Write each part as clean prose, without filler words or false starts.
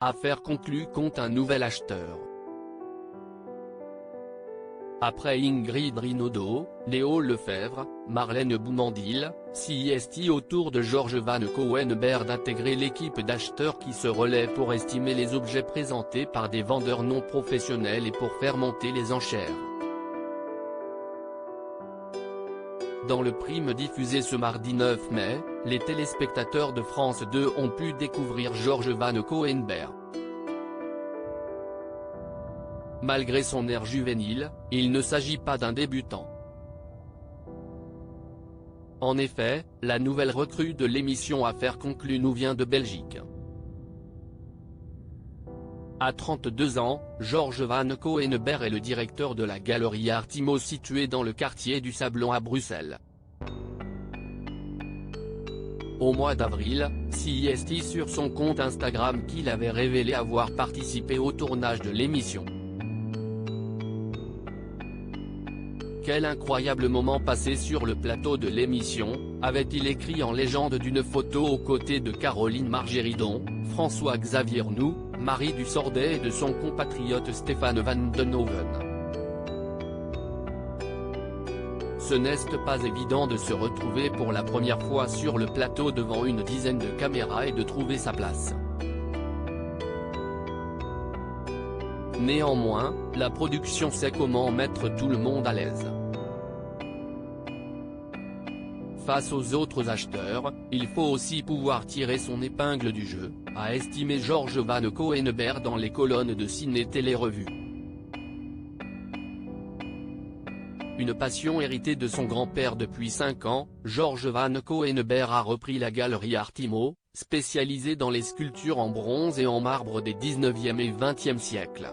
Affaire conclue compte un nouvel acheteur. Après Ingrid Rinaudot, Léo Lefebvre, Marlène Boumandil, CIST autour de George Van Coenberg d'intégrer l'équipe d'acheteurs qui se relaient pour estimer les objets présentés par des vendeurs non professionnels et pour faire monter les enchères. Dans le prime diffusé ce mardi 9 mai, les téléspectateurs de France 2 ont pu découvrir George Van Coenberg. Malgré son air juvénile, il ne s'agit pas d'un débutant. En effet, la nouvelle recrue de l'émission Affaire conclue nous vient de Belgique. À 32 ans, George Van Coenberg est le directeur de la galerie Artimo située dans le quartier du Sablon à Bruxelles. Au mois d'avril, CIST sur son compte Instagram qu'il avait révélé avoir participé au tournage de l'émission. Quel incroyable moment passé sur le plateau de l'émission, avait-il écrit en légende d'une photo aux côtés de Caroline Margeridon, François-Xavier Arnoux, Marie Dussordet et de son compatriote Stéphane Van Denhoven. Ce n'est pas évident de se retrouver pour la première fois sur le plateau devant une dizaine de caméras et de trouver sa place. Néanmoins, la production sait comment mettre tout le monde à l'aise. Face aux autres acheteurs, il faut aussi pouvoir tirer son épingle du jeu, a estimé George Van Coenberg dans les colonnes de Ciné Télé Revue. Une passion héritée de son grand-père depuis 5 ans, George Van Coenberg a repris la galerie Artimo, spécialisée dans les sculptures en bronze et en marbre des 19e et 20e siècles.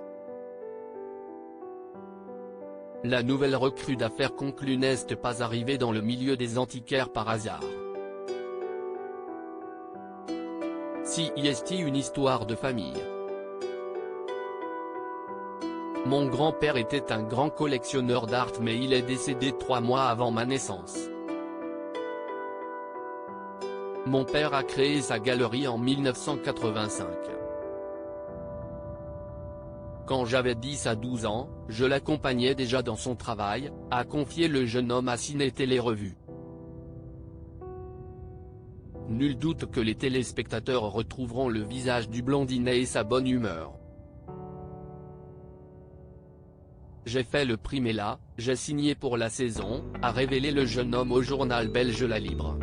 La nouvelle recrue d'Affaires conclue n'est pas arrivée dans le milieu des antiquaires par hasard. CIST une histoire de famille. Mon grand-père était un grand collectionneur d'art mais il est décédé 3 mois avant ma naissance. Mon père a créé sa galerie en 1985. Quand j'avais 10 à 12 ans, je l'accompagnais déjà dans son travail, a confié le jeune homme à Ciné Télé Revue. Nul doute que les téléspectateurs retrouveront le visage du blondinet et sa bonne humeur. J'ai fait le primé là, j'ai signé pour la saison, a révélé le jeune homme au journal belge La Libre.